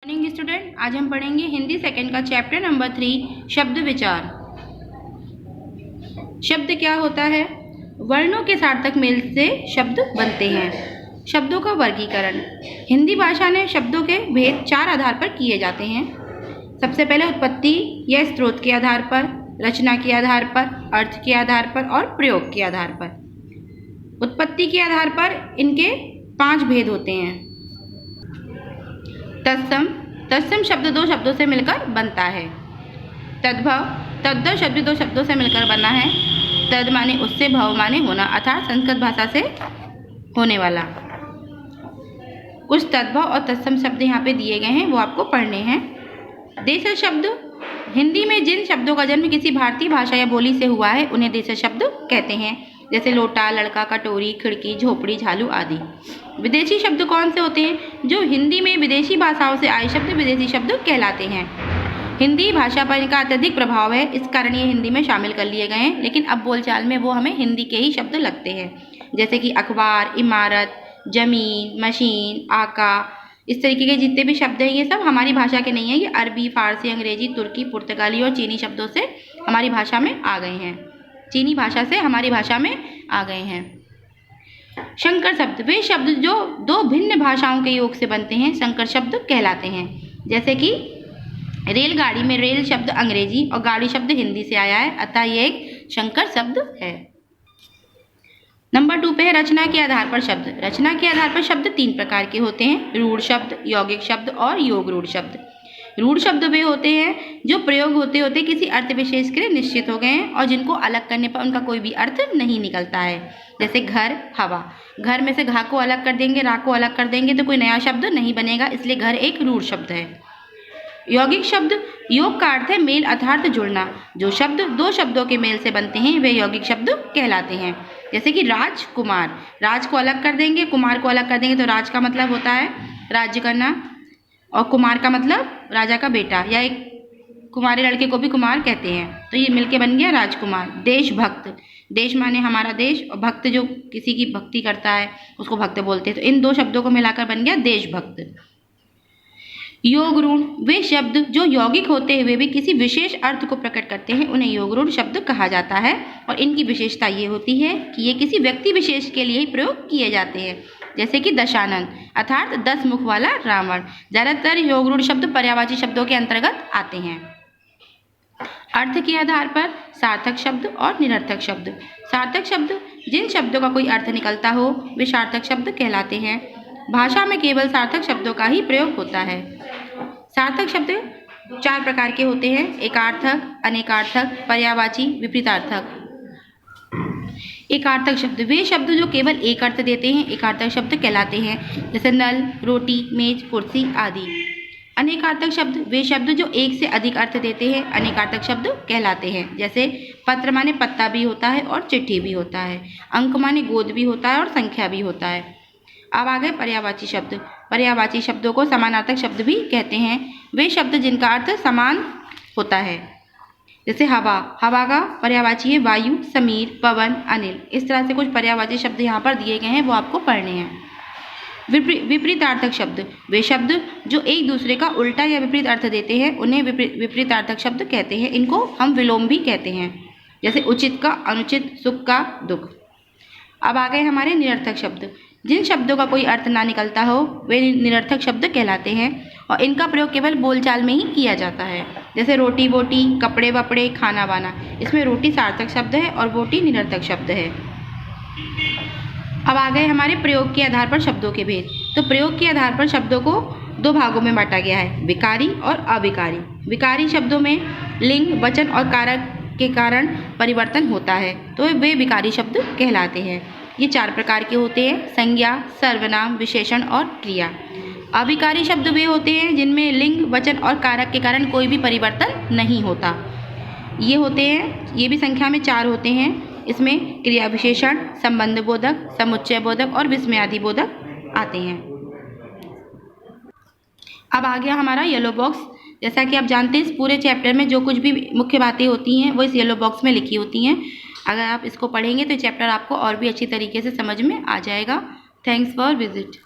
Morning student, आज हम पढ़ेंगे हिंदी सेकंड का चैप्टर नंबर 3 शब्द विचार। शब्द क्या होता है? वर्णों के सार्थक मेल से शब्द बनते हैं। शब्दों का वर्गीकरण। हिंदी भाषा में शब्दों के भेद 4 आधार पर किए जाते हैं। सबसे पहले उत्पत्ति या स्रोत के आधार पर, रचना के आधार पर, अर्थ के आधार पर और प्रयोग के आधार पर। उत्पत्ति के आधार पर इनके 5 भेद होते हैं। तत्सम, तत्सम शब्द 2 शब्दों से मिलकर बनता है। तद्भव, तद्भव शब्द 2 शब्दों से मिलकर बना है। तद माने उससे, भव माने होना, अर्थात संस्कृत भाषा से होने वाला। कुछ तद्भव और तत्सम शब्द यहाँ पे दिए गए हैं, वो आपको पढ़ने हैं। देशज शब्द, हिंदी में जिन शब्दों का जन्म किसी भारतीय भाषा या बोली से हुआ है उन्हें देशज शब्द कहते हैं, जैसे लोटा, लड़का, कटोरी, खिड़की, झोपड़ी, झालू आदि। विदेशी शब्द कौन से होते हैं? जो हिंदी में विदेशी भाषाओं से आए शब्द विदेशी शब्द कहलाते हैं। हिंदी भाषा पर इनका अत्यधिक प्रभाव है, इस कारण ये हिंदी में शामिल कर लिए गए हैं, लेकिन अब बोलचाल में वो हमें हिंदी के ही शब्द लगते हैं, जैसे कि अखबार, इमारत, जमीन, मशीन, आका। इस तरीके के जितने भी शब्द हैं ये सब हमारी भाषा के नहीं हैं, ये अरबी, फारसी, अंग्रेजी, तुर्की, पुर्तगाली और चीनी शब्दों से हमारी भाषा में आ गए हैं। चीनी भाषा से हमारी भाषा में आ गए हैं। संकर शब्द, वे शब्द जो 2 भिन्न भाषाओं के योग से बनते हैं संकर शब्द कहलाते हैं। जैसे कि रेलगाड़ी में रेल शब्द अंग्रेजी और गाड़ी शब्द हिंदी से आया है, अतः यह एक संकर शब्द है। नंबर 2 पे है रचना के आधार पर शब्द। रचना के आधार पर शब्द 3 प्रकार के होते हैं, रूढ़ शब्द, यौगिक शब्द और योग रूढ़ शब्द। रूढ़ शब्द वे होते हैं जो प्रयोग होते होते किसी अर्थ विशेष के लिए निश्चित हो गए हैं और जिनको अलग करने पर उनका कोई भी अर्थ नहीं निकलता है। जैसे घर, हवा। घर में से घा को अलग कर देंगे, रा को अलग कर देंगे तो कोई नया शब्द नहीं बनेगा, इसलिए घर एक रूढ़ शब्द है। यौगिक शब्द, योग का अर्थ है मेल अर्थात जुड़ना। जो शब्द 2 शब्दों के मेल से बनते हैं वे यौगिक शब्द कहलाते हैं। जैसे कि राज, कुमार। राज को अलग कर देंगे, कुमार को अलग कर देंगे तो राज का मतलब होता है राज्य करना और कुमार का मतलब राजा का बेटा, या एक कुमारे लड़के को भी कुमार कहते हैं, तो ये मिलके बन गया राजकुमार। देशभक्त, देश माने हमारा देश और भक्त जो किसी की भक्ति करता है उसको भक्त बोलते हैं, तो इन 2 शब्दों को मिलाकर बन गया देशभक्त। योग रूढ़, वे शब्द जो यौगिक होते हुए भी किसी विशेष अर्थ को प्रकट करते हैं उन्हें योग रूढ़ शब्द कहा जाता है और इनकी विशेषता ये होती है कि ये किसी व्यक्ति विशेष के लिए ही प्रयोग किए जाते हैं। जैसे कि दशानन अर्थात 10 मुख वाला रावण। ज्यादातर योग रूढ़ शब्द पर्यायवाची शब्दों के अंतर्गत आते हैं। अर्थ के आधार पर सार्थक शब्द और निरर्थक शब्द। सार्थक शब्द, जिन शब्दों का कोई अर्थ निकलता हो वे सार्थक शब्द कहलाते हैं। भाषा में केवल सार्थक शब्दों का ही प्रयोग होता है। सार्थक शब्द 4 प्रकार के होते हैं, एकार्थक, अनेकार्थक, पर्यायवाची, विपरीतार्थक। एकार्थक शब्द, वे शब्द जो केवल एक अर्थ देते हैं एकार्थक शब्द कहलाते हैं, जैसे नल, रोटी, मेज, कुर्सी आदि। अनेकार्थक शब्द, वे शब्द जो एक से अधिक अर्थ देते हैं अनेकार्थक शब्द कहलाते हैं, जैसे पत्र माने पत्ता भी होता है और चिट्ठी भी होता है, अंक माने गोद भी होता है और संख्या भी होता है। अब आ गए पर्यायवाची शब्द। पर्यायवाची शब्दों को समानार्थक शब्द भी कहते हैं, वे शब्द जिनका अर्थ समान होता है, जैसे हवा। हवा का पर्यायवाची है वायु, समीर, पवन, अनिल। इस तरह से कुछ पर्यायवाची शब्द यहाँ पर दिए गए हैं, वो आपको पढ़ने हैं। विपरीतार्थक शब्द, वे शब्द जो एक दूसरे का उल्टा या विपरीत अर्थ देते हैं उन्हें विपरीतार्थक शब्द कहते हैं। इनको हम विलोम भी कहते हैं, जैसे उचित का अनुचित, सुख का दुख। अब आ गए हमारे निरर्थक शब्द। जिन शब्दों का कोई अर्थ ना निकलता हो वे निरर्थक शब्द कहलाते हैं और इनका प्रयोग केवल बोलचाल में ही किया जाता है, जैसे रोटी बोटी, कपड़े वपड़े, खाना बाना। इसमें रोटी सार्थक शब्द है और बोटी निरर्थक शब्द है। अब आ गए हमारे प्रयोग के आधार पर शब्दों के भेद। तो प्रयोग के आधार पर शब्दों को 2 भागों में बांटा गया है, विकारी और अविकारी। विकारी शब्दों में लिंग, वचन और कारक के कारण परिवर्तन होता है तो वे विकारी शब्द कहलाते हैं। ये 4 प्रकार के होते हैं, संज्ञा, सर्वनाम, विशेषण और क्रिया। अविकारी शब्द वे होते हैं जिनमें लिंग, वचन और कारक के कारण कोई भी परिवर्तन नहीं होता। ये होते हैं, ये भी संख्या में 4 होते हैं। इसमें क्रिया विशेषण, संबंध बोधक, समुच्चय बोधक और विस्मयादि बोधक आते हैं। अब आ गया हमारा येलो बॉक्स। जैसा कि आप जानते हैं इस पूरे चैप्टर में जो कुछ भी मुख्य बातें होती हैं वो इस येलो बॉक्स में लिखी होती हैं। अगर आप इसको पढ़ेंगे तो चैप्टर आपको और भी अच्छी तरीके से समझ में आ जाएगा। Thanks for visit.